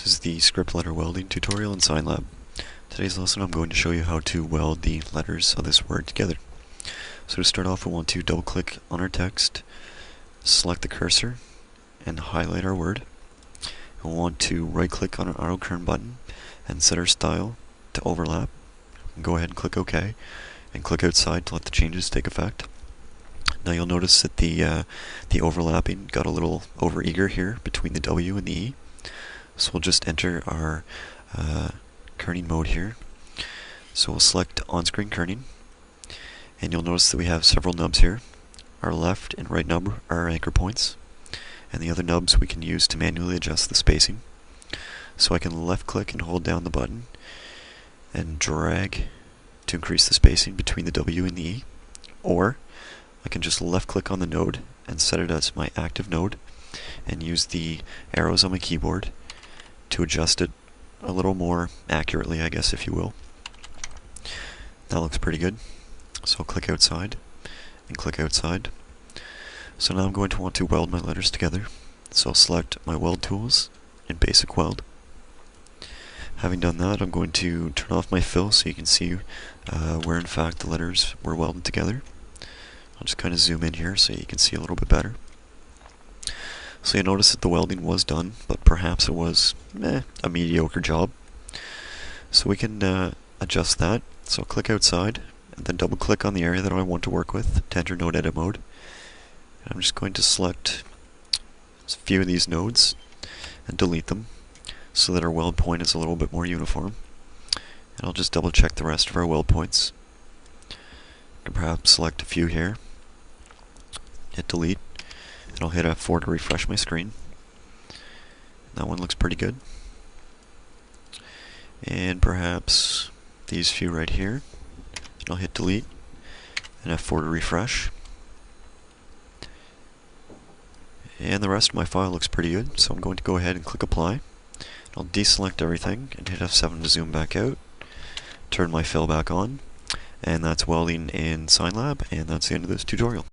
is the script letter welding tutorial in SignLab. Today's lesson I'm going to show you how to weld the letters of this word together. So to start off, we want to double click on our text, select the cursor, and highlight our word. We'll want to right click on our auto kern button and set our style to overlap. Go ahead and click OK, and click outside to let the changes take effect. Now you'll notice that the overlapping got a little over-eager here between the W and the E. So we'll just enter our kerning mode here. So we'll select on-screen kerning, and you'll notice that we have several nubs here. Our left and right nub are our anchor points, and the other nubs we can use to manually adjust the spacing. So I can left click and hold down the button and drag to increase the spacing between the W and the E, or I can just left click on the node and set it as my active node and use the arrows on my keyboard to adjust it a little more accurately, I guess, if you will. That looks pretty good. So I'll click outside and click outside. So now I'm going to want to weld my letters together. So I'll select my weld tools and basic weld. Having done that, I'm going to turn off my fill so you can see where in fact the letters were welded together. I'll just kind of zoom in here so you can see a little bit better. So you notice that the welding was done, but perhaps it was a mediocre job. So we can adjust that. So click outside, and then double click on the area that I want to work with to enter node edit mode. And I'm just going to select a few of these nodes and delete them so that our weld point is a little bit more uniform. And I'll just double check the rest of our weld points. I can perhaps select a few here, hit delete, and I'll hit F4 to refresh my screen. That one looks pretty good. And perhaps these few right here, and I'll hit delete and F4 to refresh. And the rest of my file looks pretty good, so I'm going to go ahead and click apply. I'll deselect everything and hit F7 to zoom back out, turn my fill back on, and that's welding in SignLab, and that's the end of this tutorial.